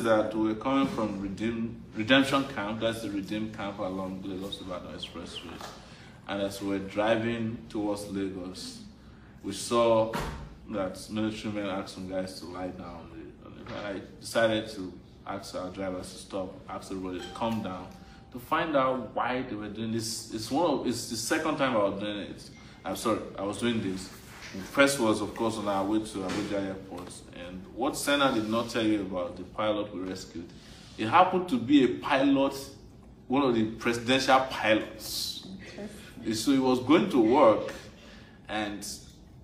that we were coming from Redemption Camp, that's the Redeem Camp along the Lagos-Ibadan Expressway. And as we were driving towards Lagos, we saw that military men asked some guys to lie down. I decided to ask our drivers to stop, ask everybody to calm down, to find out why they were doing this. It's the second time I was doing it. I was doing this. First was, of course, on our way to Abuja Airport. And what Senna did not tell you about the pilot we rescued, it happened to be a pilot, one of the presidential pilots. So he was going to work, and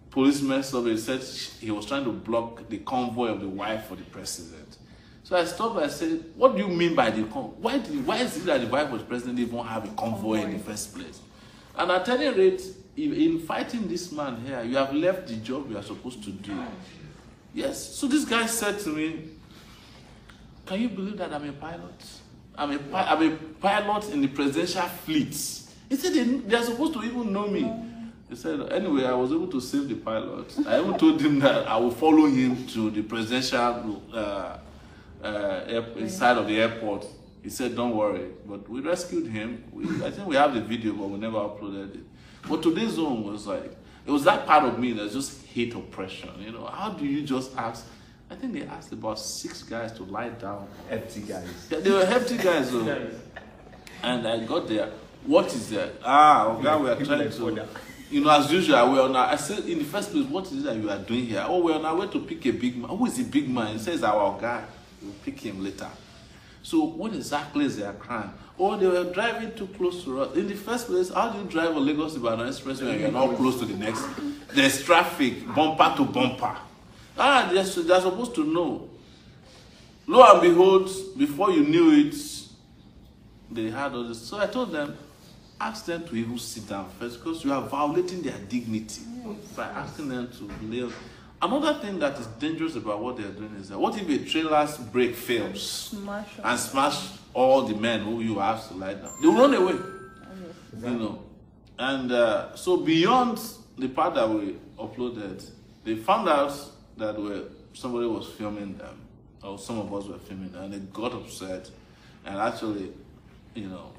policemen said he was trying to block the convoy of the wife of the president. So I stopped and I said, what do you mean by the convoy? Why is it that the wife of the president didn't even have a convoy in the first place? And at any rate, in fighting this man here, you have left the job you are supposed to do. Yes. So this guy said to me, can you believe that I'm a pilot? I'm a pilot in the presidential fleet. He said they are supposed to even know me. He said, anyway, I was able to save the pilot. I even told him that I will follow him to the presidential side of the airport. He said, don't worry. But we rescued him. I think we have the video, but we never uploaded it. But today's zone was like, it was that part of me that just hate oppression. You know, how do you just ask? I think they asked about 6 guys to lie down. Hefty guys. Yeah, they were hefty guys though. And I got there. What is that? Okay, we are trying to, you know, as usual, I said in the first place, what is it that you are doing here? Oh, we're on our way to pick a big man. Who is the big man? He says our guy. We'll pick him later. So what exactly is their crime? Oh, they were driving too close to us. In the first place, how do you drive a Lagos-Ibadan Expressway when you're not close to the next? There's traffic, bumper to bumper. They're supposed to know. Lo and behold, before you knew it, they had all this. So I told them, ask them to even sit down first, because you are violating their dignity by asking them to lay. Another thing that is dangerous about what they're doing is that what if a trailer's brake fails and smash all the men who you have to lie down? They will run away, you know. And so beyond the part that we uploaded, they found out that somebody was filming them, or some of us were filming them, and they got upset and actually, you know,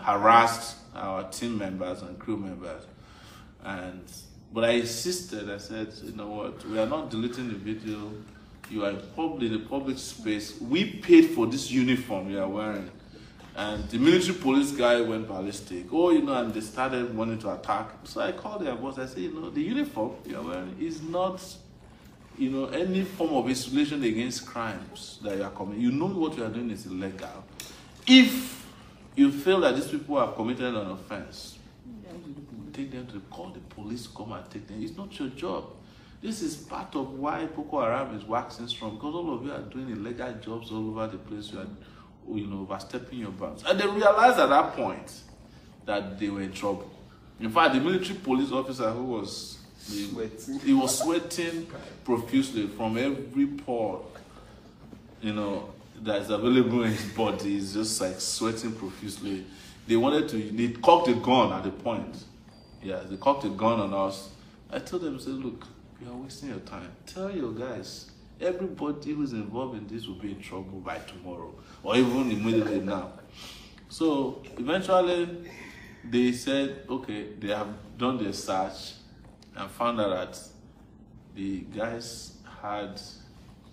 harassed our team members and crew members. But I insisted. I said, you know what, we are not deleting the video. You are in the public space. We paid for this uniform you are wearing. And the military police guy went ballistic. Oh, you know, and they started wanting to attack. So I called their boss. I said, you know, the uniform you are wearing is not, you know, any form of insulation against crimes that you are committing. You know what you are doing is illegal. If you feel that these people have committed an offense, take them to call the police to come and take them. It's not your job. This is part of why Boko Haram is waxing strong, because all of you are doing illegal jobs all over the place. You are, you know, overstepping your bounds. And they realized at that point that they were in trouble. In fact, the military police officer who was he was sweating profusely from every pore, you know, that is available in his body. He's just like sweating profusely. They cocked a gun at the point. Yeah, they cocked a gun on us. I told them, I said, look, you are wasting your time. Tell your guys, everybody who's involved in this will be in trouble by tomorrow, or even immediately now. So eventually, they said, okay, they have done their search and found out that the guys had,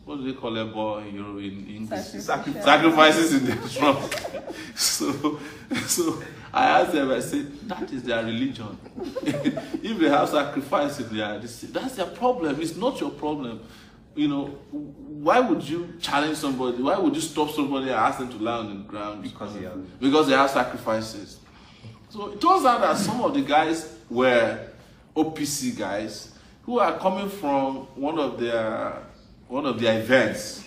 what do they call it, boy, you know, in English? Sacrifices in their trunk. So I asked them, I said, that is their religion. If they have sacrifice in their, that's their problem. It's not your problem. You know, why would you challenge somebody? Why would you stop somebody and ask them to lie on the ground? Because they have sacrifices. So it turns out that some of the guys were OPC guys who are coming from one of their events,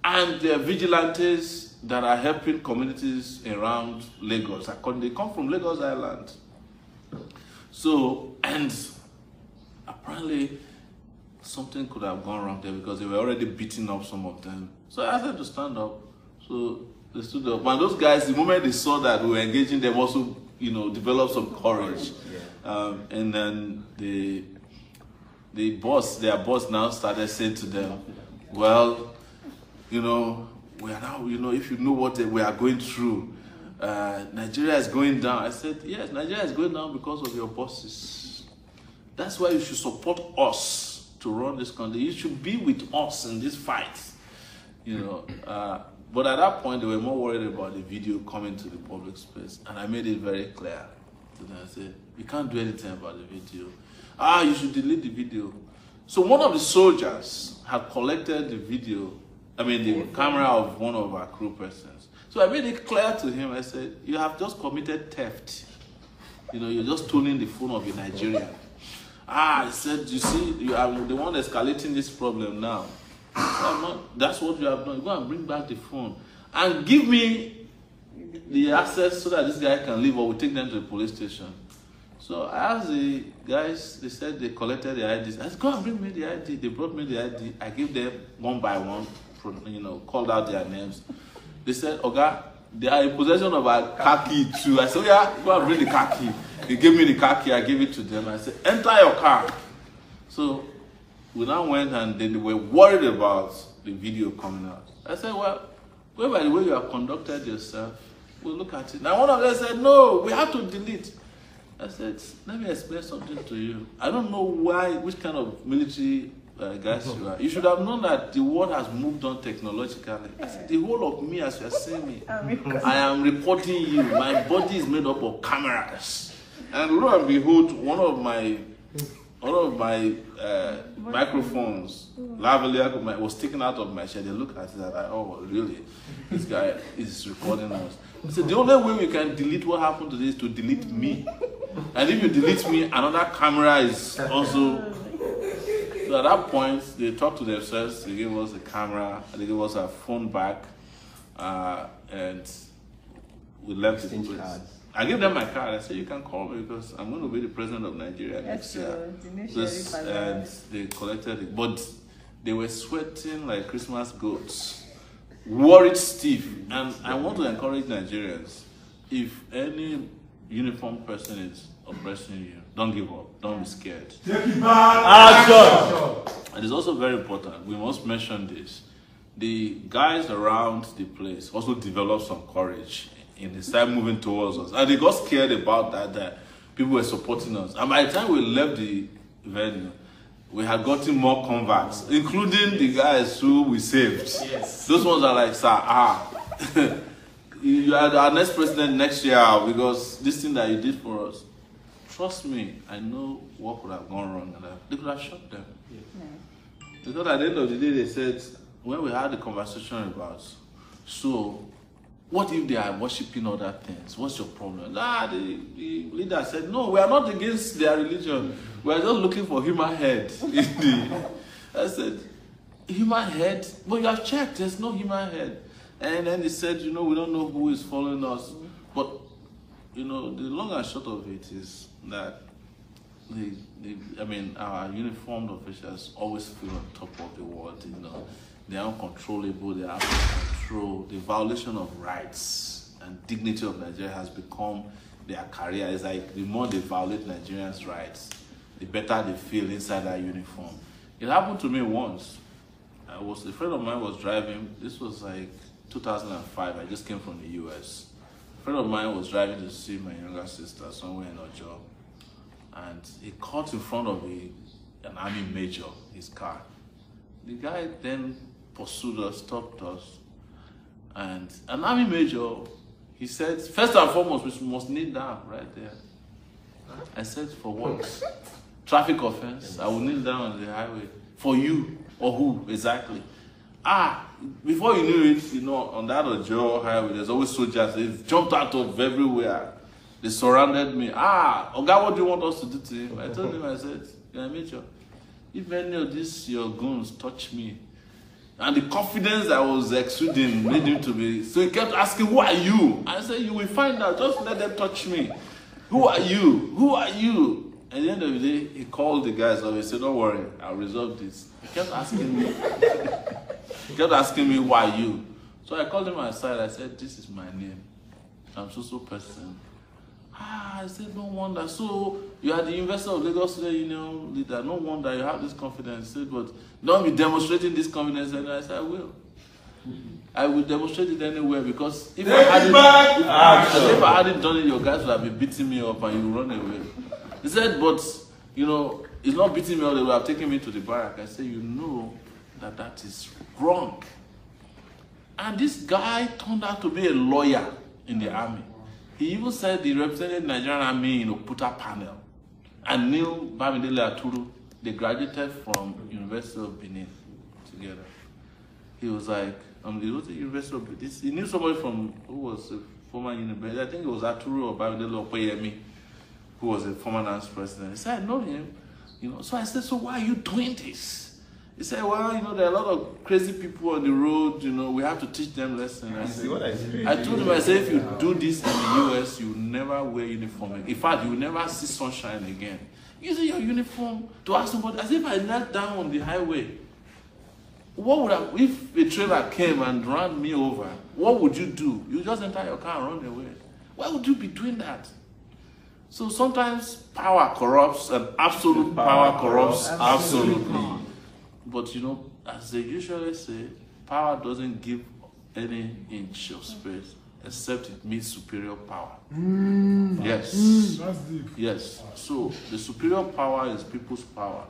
and they're vigilantes that are helping communities around Lagos. They come from Lagos Island. So, and apparently something could have gone wrong there because they were already beating up some of them. So I asked them to stand up. So they stood up. And those guys, the moment they saw that we were engaging them, also, you know, developed some courage. And then their boss now started saying to them, well, you know, we are now, you know, if you know what we are going through, Nigeria is going down. I said, yes, Nigeria is going down because of your bosses. That's why you should support us to run this country. You should be with us in this fight, you know. But at that point, they were more worried about the video coming to the public space. And I made it very clear to them. I said, you can't do anything about the video. You should delete the video. So one of the soldiers had collected the video, the camera of one of our crew persons. So I made it clear to him. I said, you have just committed theft. You know, you're just stealing the phone of a Nigerian. I said, you see, you are the one escalating this problem now. That's what you have done. Go and bring back the phone and give me the access so that this guy can leave, or we take them to the police station. So I asked the guys, they said they collected the IDs. I said, go and bring me the ID. They brought me the ID. I gave them one by one, you know, called out their names. They said, Oga, they are in possession of a car key too. I said, oh, yeah, go and bring the car key. They gave me the car key. I gave it to them. I said, enter your car. So we now went, and then they were worried about the video coming out. I said, well, go by the way you have conducted yourself, we'll look at it. Now one of them said, no, we have to delete. I said, let me explain something to you. I don't know which kind of military guys you are. You should have known that the world has moved on technologically. I said, the whole of me, as you are seeing me, I am reporting you. My body is made up of cameras. And lo and behold, one of my microphones, lavalier, was taken out of my chair. They looked at it and like, oh, really? This guy is recording us. I said, the only way we can delete what happened today is to delete me. And if you delete me, another camera is also. So at that point, they talked to themselves. They gave us a camera. They gave us a phone back, and we left the place. I gave them my card. I said, you can call me because I'm going to be the president of Nigeria next year. And they collected it. But they were sweating like Christmas goats, worried stiff. And I want to encourage Nigerians, if any uniformed person is oppressing you, don't give up. Don't be scared. Take it back. And it's also very important. We must mention this. The guys around the place also developed some courage in the side moving towards us, and they got scared about that people were supporting us. And by the time we left the venue, we had gotten more converts, including the guys who we saved. Yes. Those ones are like, sir, you are our next president next year because this thing that you did for us. Trust me, I know what could have gone wrong, and they could have shot them. Yeah. Because at the end of the day, they said, when we had the conversation about, so what if they are worshipping other things? What's your problem? The leader said, no, we are not against their religion. We are just looking for human head. I said, human head? But you have checked, there's no human head. And then he said, you know, we don't know who is following us. But, you know, the long and short of it is that our uniformed officials always feel on top of the world, you know. They are uncontrollable, they are out of control. The violation of rights and dignity of Nigeria has become their career. It's like the more they violate Nigerians' rights, the better they feel inside that uniform. It happened to me once. A friend of mine was driving. This was like 2005. I just came from the US. A friend of mine was driving to see my younger sister somewhere in Ojo. And he caught in front of an army major, his car. The guy then pursued us, stopped us, and an army major, he said, first and foremost, we must kneel down right there. I said, for what? Traffic offense? I will kneel down on the highway. For you? Or who exactly? Before you knew it, you know, on that Ojo highway, there's always soldiers. They jumped out of everywhere. They surrounded me. Oga, what do you want us to do to him? I told him, I said, you're a major. If any of these your goons touch me, and the confidence I was exuding made him to be, so he kept asking, who are you? I said, you will find out, just let them touch me. Who are you? Who are you? At the end of the day, he called the guys up. He said, don't worry, I'll resolve this. He kept asking me, who are you? So I called him aside. I said, this is my name. I'm so person. I said, no wonder. So you are the investor of Lagos Union leader. No wonder you have this confidence. He said, but don't be demonstrating this confidence. And I said, I will. I will demonstrate it anywhere, because if I hadn't done it, your guys would have been beating me up and you run away. He said, but, you know, it's not beating me up, they would have taken me to the barrack. I said, you know that that is wrong. And this guy turned out to be a lawyer in the army. He even said he represented the Nigerian army in Oputa panel. And Neil Bamidele Aturu, they graduated from University of Benin together. He was like, he was at University of Benin. He knew somebody from, who was a former university. I think it was Aturu or Bamidele Opeyemi, who was a former NANS president. He said, I know him. You know, so I said, so why are you doing this? He said, well, you know, there are a lot of crazy people on the road, you know, we have to teach them lessons. I told him, I said, if you do this in the US, you will never wear uniform. In fact, you will never see sunshine again. Using your uniform to ask somebody, as if I knelt down on the highway. What would I, if a trailer came and ran me over, what would you do? You just enter your car and run away. Why would you be doing that? So sometimes power corrupts, and absolute power corrupts absolutely. But you know, as they usually say, power doesn't give any inch of space except it meets superior power. Yes. That's deep. Yes. So the superior power is people's power.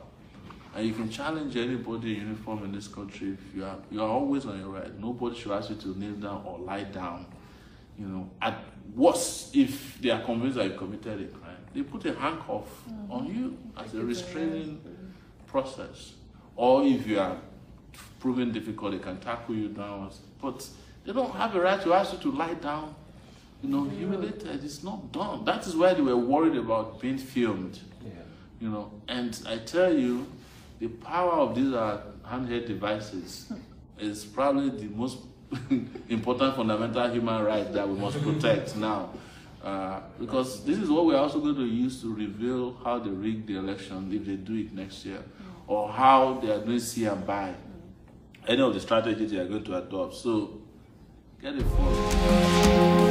And you can challenge anybody in uniform in this country if you are always on your right. Nobody should ask you to kneel down or lie down. You know, at worst, if they are convinced that you committed a crime, they put a handcuff on you as a restraining process. Or if you are proven difficult, they can tackle you down. But they don't have a right to ask you to lie down, you know, humiliated. It's not done. That is why they were worried about being filmed, you know. And I tell you, the power of these handheld devices is probably the most important fundamental human right that we must protect now. Because this is what we're also going to use to reveal how they rig the election if they do it next year, or how they are doing see and buy, any of the strategies they are going to adopt. So get a phone.